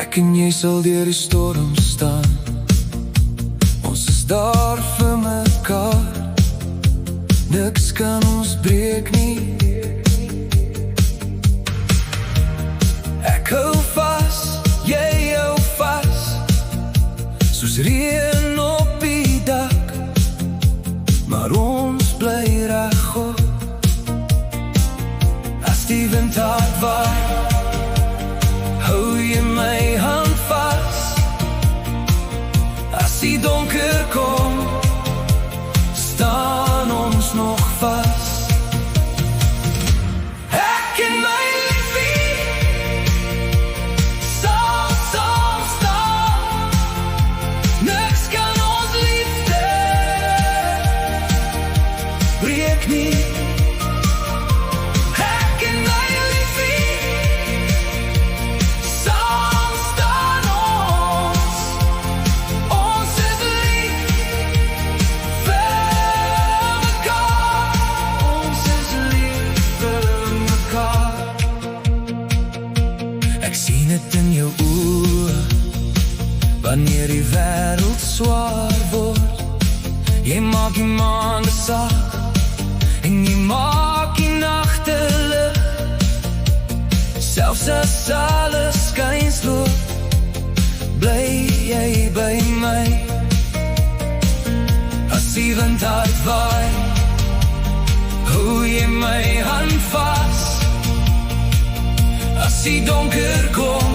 Ek en jy sal deur die storm staan. Ons is daar vir mekaar. Niks kan ons breek nie. Ek hou vas, jy hou vas, soos reën op die dak. Maar ons bly regop. As die wind hard waai, hou jy my hand vas. As die donker kom, staan ons nog vas. Ek en my liefie sal saam staan. Niks kan ons liefde breek nie. Ek en my liefie saam staan ons. Ons is lief vir mekaar. Ons is lief vir mekaar. Ek sien het in jou oë, wanneer die wêreld swaar word. Jy maak die maande sag, en jy maak die nagte lig. Selfs as alles skynsloop, bly jy by my. As die wind hard waai, hou jy my hand vas. As die donker kom,